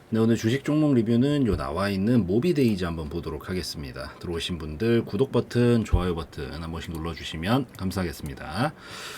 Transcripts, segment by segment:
네, 오늘 주식 종목 리뷰는 요 나와 있는 모비데이즈 한번 보도록 하겠습니다. 들어오신 분들 구독 버튼, 좋아요 버튼 한 번씩 눌러주시면 감사하겠습니다.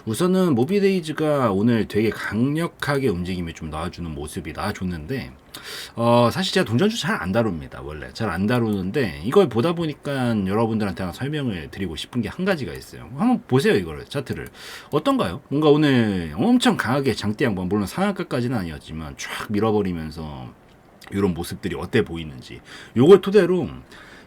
우선은 모비데이즈가 오늘 되게 강력하게 움직임이 좀 나와주는 모습이 나와줬는데 사실 제가 동전주 잘 안 다룹니다. 원래 잘 안 다루는데 이걸 보다 보니까 여러분들한테 하나 설명을 드리고 싶은 게 한 가지가 있어요. 한번 보세요. 이거를 차트를 어떤가요? 뭔가 오늘 엄청 강하게 장대 양반, 물론 상한가까지는 아니었지만 쫙 밀어버리면서 이런 모습들이 어때 보이는지 요걸 토대로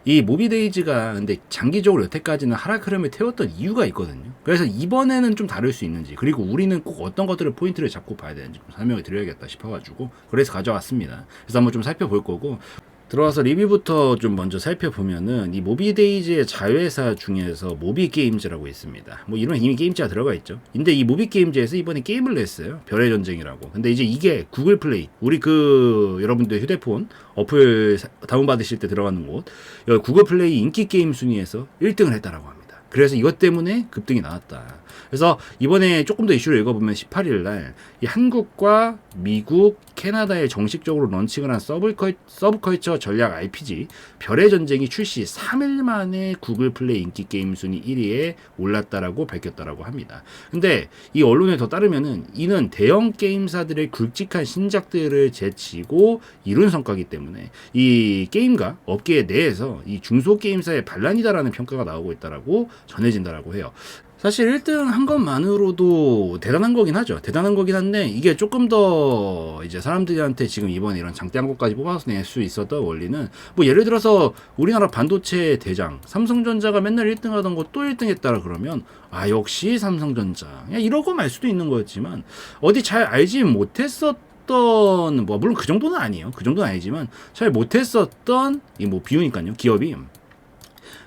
이 모비데이즈가 근데 장기적으로 여태까지는 하락 흐름을 태웠던 이유가 있거든요. 그래서 이번에는 좀 다를 수 있는지, 그리고 우리는 꼭 어떤 것들을 포인트를 잡고 봐야 되는지 좀 설명을 드려야겠다 싶어가지고 그래서 가져왔습니다. 그래서 한번 좀 살펴볼 거고, 들어와서 리뷰부터 좀 먼저 살펴보면은 이 모비데이즈의 자회사 중에서 모비게임즈라고 있습니다. 뭐 이런 이미 게임즈가 들어가 있죠. 근데 이 모비게임즈에서 이번에 게임을 냈어요. 별의 전쟁이라고. 근데 이제 이게 구글 플레이, 우리 여러분들 휴대폰 어플 다운받으실 때 들어가는 곳, 여기 구글 플레이 인기 게임 순위에서 1등을 했다라고 합니다. 그래서 이것 때문에 급등이 나왔다. 그래서 이번에 조금 더 이슈를 읽어보면 18일 날 이 한국과 미국, 캐나다에 정식적으로 런칭을 한 서브컬처 전략 RPG 별의 전쟁이 출시 3일 만에 구글 플레이 인기 게임 순위 1위에 올랐다라고 밝혔다라고 합니다. 근데 이 언론에 더 따르면은 이는 대형 게임사들의 굵직한 신작들을 제치고 이룬 성과이기 때문에 이 게임과 업계 내에서 이 중소 게임사의 반란이다라는 평가가 나오고 있다라고 전해진다라고 해요. 사실 1등 한 것만으로도 대단한 거긴 하죠. 대단한 거긴 한데 이게 조금 더 이제 사람들한테 지금 이번에 이런 장대 한 곳까지 뽑아낼 수 있었던 원리는, 뭐 예를 들어서 우리나라 반도체 대장 삼성전자가 맨날 1등 하던 거 또 1등 했다라 그러면 역시 삼성전자 그냥 이러고 말 수도 있는 거였지만, 어디 잘 알지 못했었던, 뭐 물론 그 정도는 아니에요. 그 정도는 아니지만 잘 못했었던 이 뭐 비우니까요, 기업이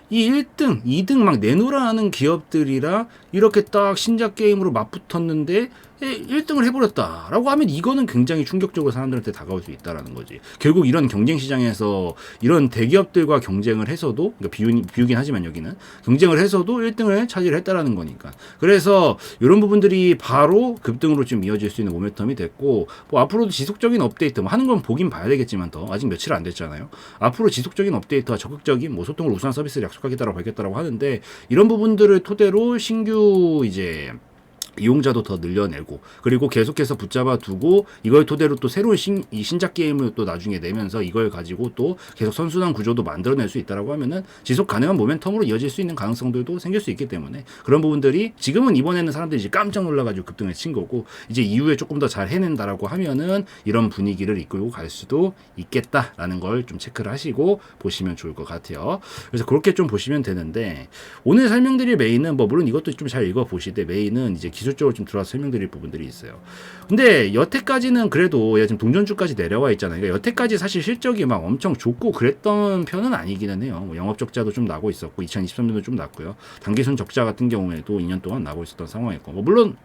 이 1등, 2등 막 내놓으라 하는 기업들이라 이렇게 딱 신작 게임으로 맞붙었는데 1등을 해버렸다라고 하면 이거는 굉장히 충격적으로 사람들한테 다가올 수 있다라는 거지. 결국 이런 경쟁 시장에서 이런 대기업들과 경쟁을 해서도, 그러니까 비우긴 하지만 여기는 경쟁을 해서도 1등을 차지를 했다라는 거니까. 그래서 이런 부분들이 바로 급등으로 좀 이어질 수 있는 모멘텀이 됐고, 뭐 앞으로도 지속적인 업데이트 뭐 하는 건 보긴 봐야 되겠지만 더 아직 며칠 안 됐잖아요. 앞으로 지속적인 업데이트와 적극적인 뭐 소통을 우수한 서비스를 약속하겠다라고 밝혔다라고 하는데, 이런 부분들을 토대로 신규 이제 이용자도 더 늘려내고, 그리고 계속해서 붙잡아 두고 이걸 토대로 또 새로운 신작 게임을 또 나중에 내면서 이걸 가지고 또 계속 선순환 구조도 만들어낼 수 있다라고 하면은 지속 가능한 모멘텀으로 이어질 수 있는 가능성들도 생길 수 있기 때문에, 그런 부분들이 지금은 이번에는 사람들이 이제 깜짝 놀라가지고 급등을 친 거고, 이제 이후에 조금 더 잘 해낸다라고 하면은 이런 분위기를 이끌고 갈 수도 있겠다라는 걸 좀 체크를 하시고 보시면 좋을 것 같아요. 그래서 그렇게 좀 보시면 되는데, 오늘 설명드릴 메인은 뭐 물론 이것도 좀 잘 읽어보시되, 메인은 이제 기술적으로 좀 들어와서 설명드릴 부분들이 있어요. 근데 여태까지는 그래도 지금 동전주까지 내려와 있잖아요. 그러니까 여태까지 사실 실적이 막 엄청 좋고 그랬던 편은 아니기는 해요. 뭐 영업 적자도 좀 나고 있었고 2023년도 좀 났고요. 단기순 적자 같은 경우에도 2년 동안 나고 있었던 상황이었고, 뭐 물론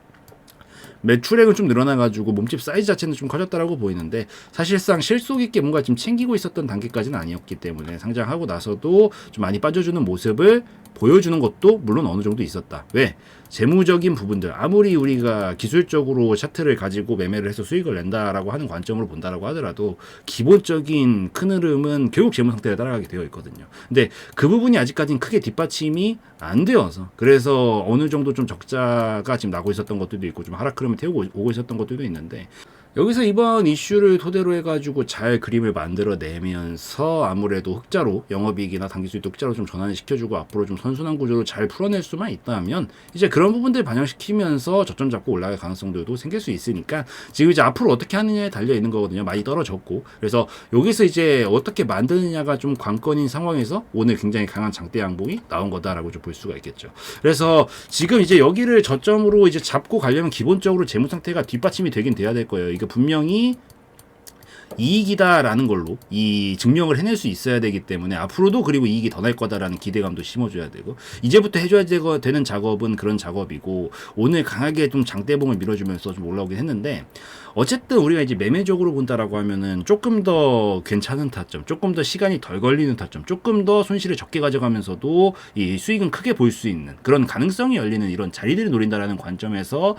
매출액은 좀 늘어나가지고 몸집 사이즈 자체는 좀 커졌다라고 보이는데, 사실상 실속 있게 뭔가 좀 챙기고 있었던 단계까지는 아니었기 때문에 상장하고 나서도 좀 많이 빠져주는 모습을 보여주는 것도 물론 어느 정도 있었다. 왜? 재무적인 부분들, 아무리 우리가 기술적으로 차트를 가지고 매매를 해서 수익을 낸다라고 하는 관점으로 본다라고 하더라도 기본적인 큰 흐름은 결국 재무 상태에 따라가게 되어 있거든요. 근데 그 부분이 아직까지는 크게 뒷받침이 안 되어서, 그래서 어느 정도 좀 적자가 지금 나고 있었던 것들도 있고 좀 하락 흐름을 태우고 오고 있었던 것들도 있는데, 여기서 이번 이슈를 토대로 해가지고 잘 그림을 만들어내면서 아무래도 흑자로 영업이익이나 단기수익도 흑자로 좀 전환을 시켜주고 앞으로 좀 선순환 구조를 잘 풀어낼 수만 있다면 이제 그런 부분들 반영시키면서 저점 잡고 올라갈 가능성들도 생길 수 있으니까, 지금 이제 앞으로 어떻게 하느냐에 달려 있는 거거든요. 많이 떨어졌고, 그래서 여기서 이제 어떻게 만드느냐가 좀 관건인 상황에서 오늘 굉장히 강한 장대 양봉이 나온 거다라고 좀 볼 수가 있겠죠. 그래서 지금 이제 여기를 저점으로 이제 잡고 가려면 기본적으로 재무 상태가 뒷받침이 되긴 돼야 될 거예요. 이게 분명히 이익이다라는 걸로 이 증명을 해낼 수 있어야 되기 때문에 앞으로도, 그리고 이익이 더 날 거다라는 기대감도 심어줘야 되고, 이제부터 해줘야 되는 작업은 그런 작업이고, 오늘 강하게 좀 장대봉을 밀어주면서 좀 올라오긴 했는데, 어쨌든 우리가 이제 매매적으로 본다라고 하면은 조금 더 괜찮은 타점, 조금 더 시간이 덜 걸리는 타점, 조금 더 손실을 적게 가져가면서도 이 수익은 크게 볼 수 있는 그런 가능성이 열리는 이런 자리들을 노린다라는 관점에서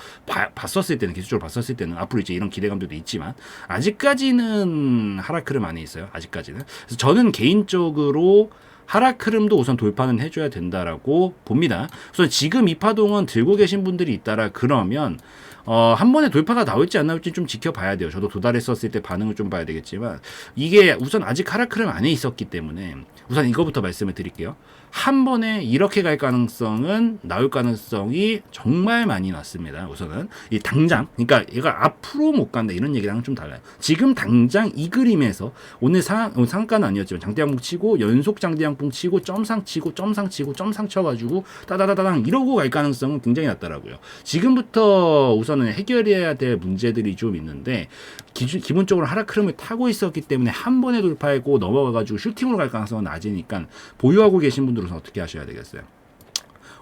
봤었을 때는, 기술적으로 봤었을 때는 앞으로 이제 이런 기대감들도 있지만, 아직까지는 돌파는 하락 흐름 안에 있어요. 아직까지는. 그래서 저는 개인적으로 하락 흐름도 우선 돌파는 해줘야 된다라고 봅니다. 우선 지금 이 파동은 들고 계신 분들이 있다라 그러면 한 번에 돌파가 나올지 안 나올지 좀 지켜봐야 돼요. 저도 도달했었을 때 반응을 좀 봐야 되겠지만 이게 우선 아직 하락 흐름 안에 있었기 때문에 우선 이거부터 말씀을 드릴게요. 한 번에 이렇게 갈 가능성은 나올 가능성이 정말 많이 낮습니다. 우선은 이 당장 그러니까 얘가 앞으로 못 간다 이런 얘기랑은 좀 달라요. 지금 당장 이 그림에서 오늘 상가는 아니었지만 장대양봉 치고 연속 장대양봉 치고 점상 치고 점상 치고 점상 쳐가지고 따다다다당 이러고 갈 가능성은 굉장히 낮더라고요. 지금부터 우선은 해결해야 될 문제들이 좀 있는데 기본적으로 하락 흐름을 타고 있었기 때문에 한 번에 돌파하고 넘어가가지고 슈팅으로 갈 가능성은 낮으니까 보유하고 계신 분들은 어떻게 하셔야 되겠어요?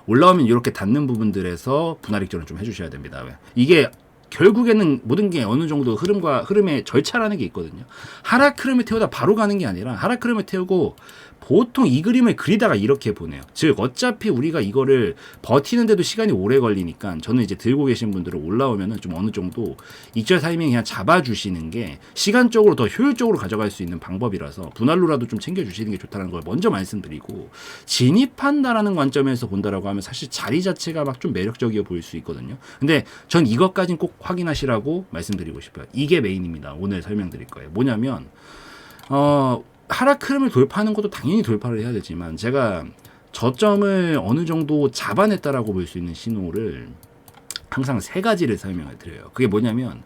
올라오면 이렇게 닿는 부분들에서 분할 익절을 좀 해주셔야 됩니다. 왜? 이게 결국에는 모든 게 어느 정도 흐름의 절차라는 게 있거든요. 하락 흐름을 태우다 바로 가는 게 아니라 하락 흐름을 태우고 보통 이 그림을 그리다가 이렇게 보내요. 즉 어차피 우리가 이거를 버티는데도 시간이 오래 걸리니까 저는 이제 들고 계신 분들은 올라오면은 좀 어느 정도 익절 타이밍 그냥 잡아주시는 게 시간적으로 더 효율적으로 가져갈 수 있는 방법이라서 분할로라도 좀 챙겨주시는 게 좋다는 걸 먼저 말씀드리고 진입한다라는 관점에서 본다라고 하면 사실 자리 자체가 막 좀 매력적이어 보일 수 있거든요. 근데 전 이것까진 꼭 확인하시라고 말씀드리고 싶어요. 이게 메인입니다. 오늘 설명드릴 거예요. 뭐냐면 하락 흐름을 돌파하는 것도 당연히 돌파를 해야 되지만 제가 저점을 어느 정도 잡아냈다라고 볼 수 있는 신호를 항상 세 가지를 설명을 드려요. 그게 뭐냐면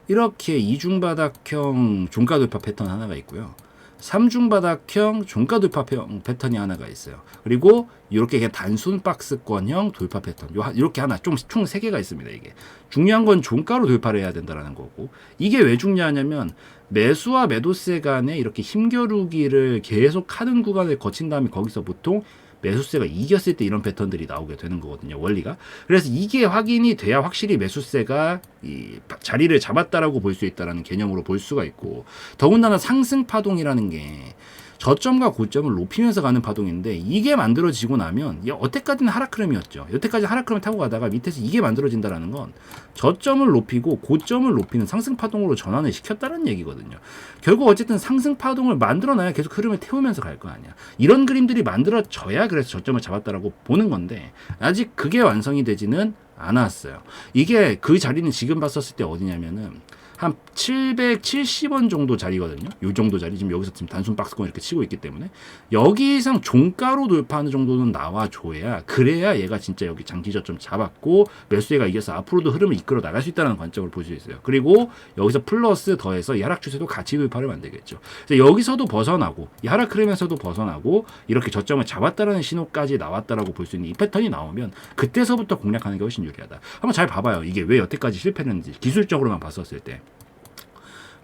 이렇게 이중바닥형 종가 돌파 패턴 하나가 있고요. 삼중바닥형 종가 돌파 패턴이 하나가 있어요. 그리고 이렇게 그냥 단순 박스권형 돌파 패턴 이렇게 하나 총 3개가 있습니다. 이게 중요한 건 종가로 돌파를 해야 된다는 거고 이게 왜 중요하냐면 매수와 매도세 간에 이렇게 힘겨루기를 계속 하는 구간을 거친 다음에 거기서 보통 매수세가 이겼을 때 이런 패턴들이 나오게 되는 거거든요. 원리가. 그래서 이게 확인이 돼야 확실히 매수세가 이 자리를 잡았다라고 볼 수 있다라는 개념으로 볼 수가 있고 더군다나 상승 파동이라는 게 저점과 고점을 높이면서 가는 파동인데 이게 만들어지고 나면 여태까지는 하락 흐름이었죠. 여태까지 하락 흐름을 타고 가다가 밑에서 이게 만들어진다라는 건 저점을 높이고 고점을 높이는 상승 파동으로 전환을 시켰다는 얘기거든요. 결국 어쨌든 상승 파동을 만들어놔야 계속 흐름을 태우면서 갈 거 아니야. 이런 그림들이 만들어져야 그래서 저점을 잡았다라고 보는 건데 아직 그게 완성이 되지는 않았어요. 이게 그 자리는 지금 봤었을 때 어디냐면은 한 770원 정도 자리거든요. 요 정도 자리 지금 여기서 지금 단순 박스권 이렇게 치고 있기 때문에 여기 이상 종가로 돌파하는 정도는 나와줘야 그래야 얘가 진짜 여기 장기 저점 잡았고 매수세가 이겨서 앞으로도 흐름을 이끌어 나갈 수 있다는 관점을 볼 수 있어요. 그리고 여기서 플러스 더해서 이 하락 추세도 같이 돌파를 만들겠죠. 그래서 여기서도 벗어나고 이 하락 흐름에서도 벗어나고 이렇게 저점을 잡았다라는 신호까지 나왔다라고 볼 수 있는 이 패턴이 나오면 그때서부터 공략하는 게 훨씬 유리하다. 한번 잘 봐봐요. 이게 왜 여태까지 실패했는지 기술적으로만 봤었을 때.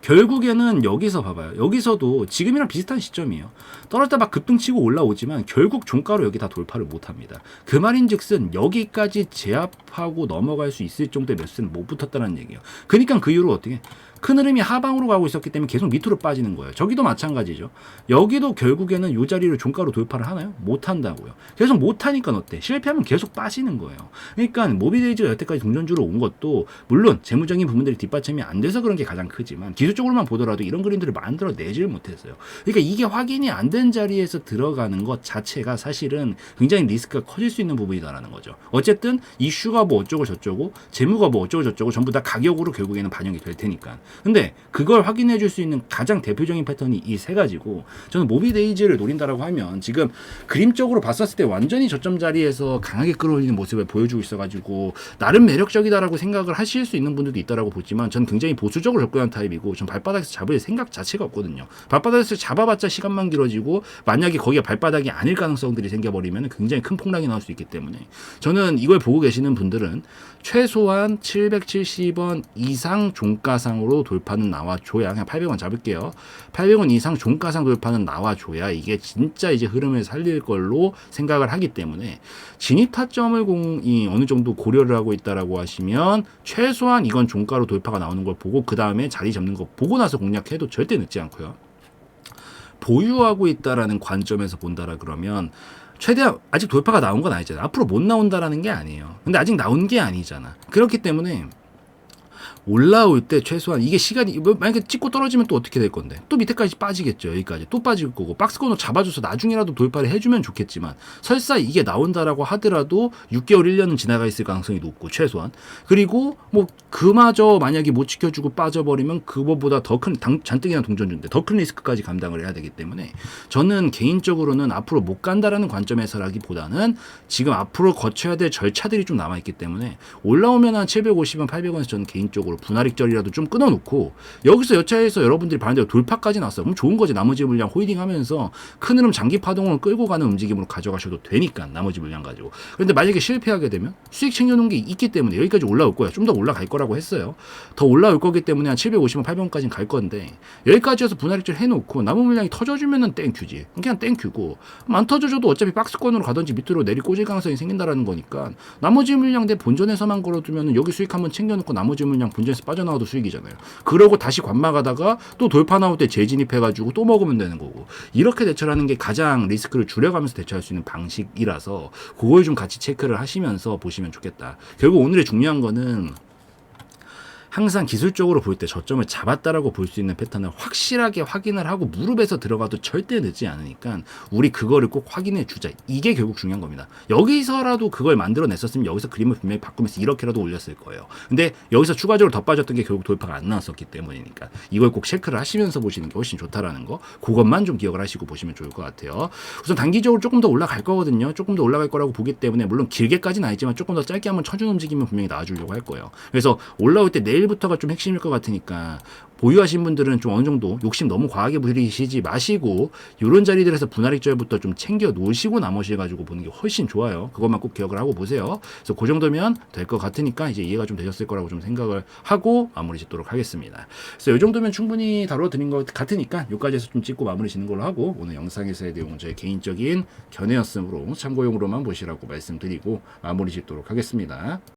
결국에는 여기서 봐봐요. 여기서도 지금이랑 비슷한 시점이에요. 떨어졌다 막 급등치고 올라오지만 결국 종가로 여기 다 돌파를 못합니다. 그 말인즉슨 여기까지 제압하고 넘어갈 수 있을 정도의 매수세는 못 붙었다는 얘기예요. 그러니까 그 이후로 어떻게 큰 흐름이 하방으로 가고 있었기 때문에 계속 밑으로 빠지는 거예요. 저기도 마찬가지죠. 여기도 결국에는 이 자리를 종가로 돌파를 하나요? 못한다고요. 계속 못하니까 어때? 실패하면 계속 빠지는 거예요. 그러니까 모비데이즈가 여태까지 동전주로 온 것도 물론 재무적인 부분들이 뒷받침이 안 돼서 그런 게 가장 크지만 기술적으로만 보더라도 이런 그림들을 만들어내질 못했어요. 그러니까 이게 확인이 안 된 자리에서 들어가는 것 자체가 사실은 굉장히 리스크가 커질 수 있는 부분이다라는 거죠. 어쨌든 이슈가 뭐 어쩌고 저쩌고 재무가 뭐 어쩌고 저쩌고 전부 다 가격으로 결국에는 반영이 될 테니까. 근데 그걸 확인해 줄 수 있는 가장 대표적인 패턴이 이 세 가지고 저는 모비데이즈를 노린다라고 하면 지금 그림적으로 봤었을 때 완전히 저점 자리에서 강하게 끌어올리는 모습을 보여주고 있어가지고 나름 매력적이다라고 생각을 하실 수 있는 분들도 있다라고 보지만 저는 굉장히 보수적으로 접근한 타입이고 전 발바닥에서 잡을 생각 자체가 없거든요. 발바닥에서 잡아봤자 시간만 길어지고 만약에 거기가 발바닥이 아닐 가능성들이 생겨버리면 굉장히 큰 폭락이 나올 수 있기 때문에 저는 이걸 보고 계시는 분들은 최소한 770원 이상 종가상으로 돌파는 나와줘야 그냥 800원 잡을게요. 800원 이상 종가상 돌파는 나와줘야 이게 진짜 이제 흐름을 살릴 걸로 생각을 하기 때문에 진입 타점을 어느 정도 고려를 하고 있다라고 하시면 최소한 이건 종가로 돌파가 나오는 걸 보고 그 다음에 자리 잡는 거 보고 나서 공략해도 절대 늦지 않고요. 보유하고 있다라는 관점에서 본다라 그러면 최대한 아직 돌파가 나온 건 아니잖아. 앞으로 못 나온다라는 게 아니에요. 근데 아직 나온 게 아니잖아. 그렇기 때문에 올라올 때 최소한 이게 시간이 뭐 만약에 찍고 떨어지면 또 어떻게 될 건데 또 밑에까지 빠지겠죠. 여기까지 또 빠질 거고 박스권으로 잡아줘서 나중에라도 돌파를 해주면 좋겠지만 설사 이게 나온다라고 하더라도 6개월 1년은 지나가 있을 가능성이 높고 최소한 그리고 뭐 그마저 만약에 못 지켜주고 빠져버리면 그거보다 더 큰 잔뜩이나 동전주인데 더 큰 리스크까지 감당을 해야 되기 때문에 저는 개인적으로는 앞으로 못 간다라는 관점에서라기보다는 지금 앞으로 거쳐야 될 절차들이 좀 남아있기 때문에 올라오면 한 750원 800원에서 저는 개인적으로 분할익절이라도 좀 끊어놓고 여기서 여차해서 여러분들이 반대로 돌파까지 났어. 그럼 좋은 거지. 나머지 물량 홀딩하면서 큰 흐름 장기 파동을 끌고 가는 움직임으로 가져가셔도 되니까 나머지 물량 가지고. 그런데 만약에 실패하게 되면 수익 챙겨놓은 게 있기 때문에 여기까지 올라올 거야. 좀 더 올라갈 거라고 했어요. 더 올라올 거기 때문에 한 750원 800원까지는 갈 건데 여기까지 해서 분할익절 해놓고 남은 물량이 터져주면은 땡큐지. 그냥 땡큐고 안 터져줘도 어차피 박스권으로 가든지 밑으로 내리 꽂을 가능성이 생긴다라는 거니까 나머지 물량 내 본전에서만 걸어두면 여기 수익 한번 챙겨놓고 나머지 물량 본전에서 빠져나와도 수익이잖아요. 그러고 다시 관망하다가 또 돌파 나올 때 재진입해가지고 또 먹으면 되는 거고 이렇게 대처를 하는 게 가장 리스크를 줄여가면서 대처할 수 있는 방식이라서 그걸 좀 같이 체크를 하시면서 보시면 좋겠다. 결국 오늘의 중요한 거는 항상 기술적으로 볼 때 저점을 잡았다라고 볼 수 있는 패턴을 확실하게 확인을 하고 무릎에서 들어가도 절대 늦지 않으니까 우리 그거를 꼭 확인해 주자. 이게 결국 중요한 겁니다. 여기서라도 그걸 만들어냈었으면 여기서 그림을 분명히 바꾸면서 이렇게라도 올렸을 거예요. 근데 여기서 추가적으로 더 빠졌던 게 결국 돌파가 안 나왔었기 때문이니까 이걸 꼭 체크를 하시면서 보시는 게 훨씬 좋다라는 거 그것만 좀 기억을 하시고 보시면 좋을 것 같아요. 우선 단기적으로 조금 더 올라갈 거거든요. 조금 더 올라갈 거라고 보기 때문에 물론 길게까지는 아니지만 조금 더 짧게 한번 쳐준 움직이면 분명히 나와주려고 할 거예요. 그래서 올라올 때 내일부터가 좀 핵심일 것 같으니까 보유하신 분들은 좀 어느 정도 욕심 너무 과하게 부리시지 마시고 이런 자리들에서 분할익절부터 좀 챙겨 놓으시고 나머지 가지고 보는 게 훨씬 좋아요. 그것만 꼭 기억을 하고 보세요. 그래서 그 정도면 될 것 같으니까 이제 이해가 좀 되셨을 거라고 좀 생각을 하고 마무리 짓도록 하겠습니다. 그래서 이 정도면 충분히 다뤄드린 것 같으니까 여기까지 해서 좀 찍고 마무리 짓는 걸로 하고 오늘 영상에서의 내용은 저의 개인적인 견해였으므로 참고용으로만 보시라고 말씀드리고 마무리 짓도록 하겠습니다.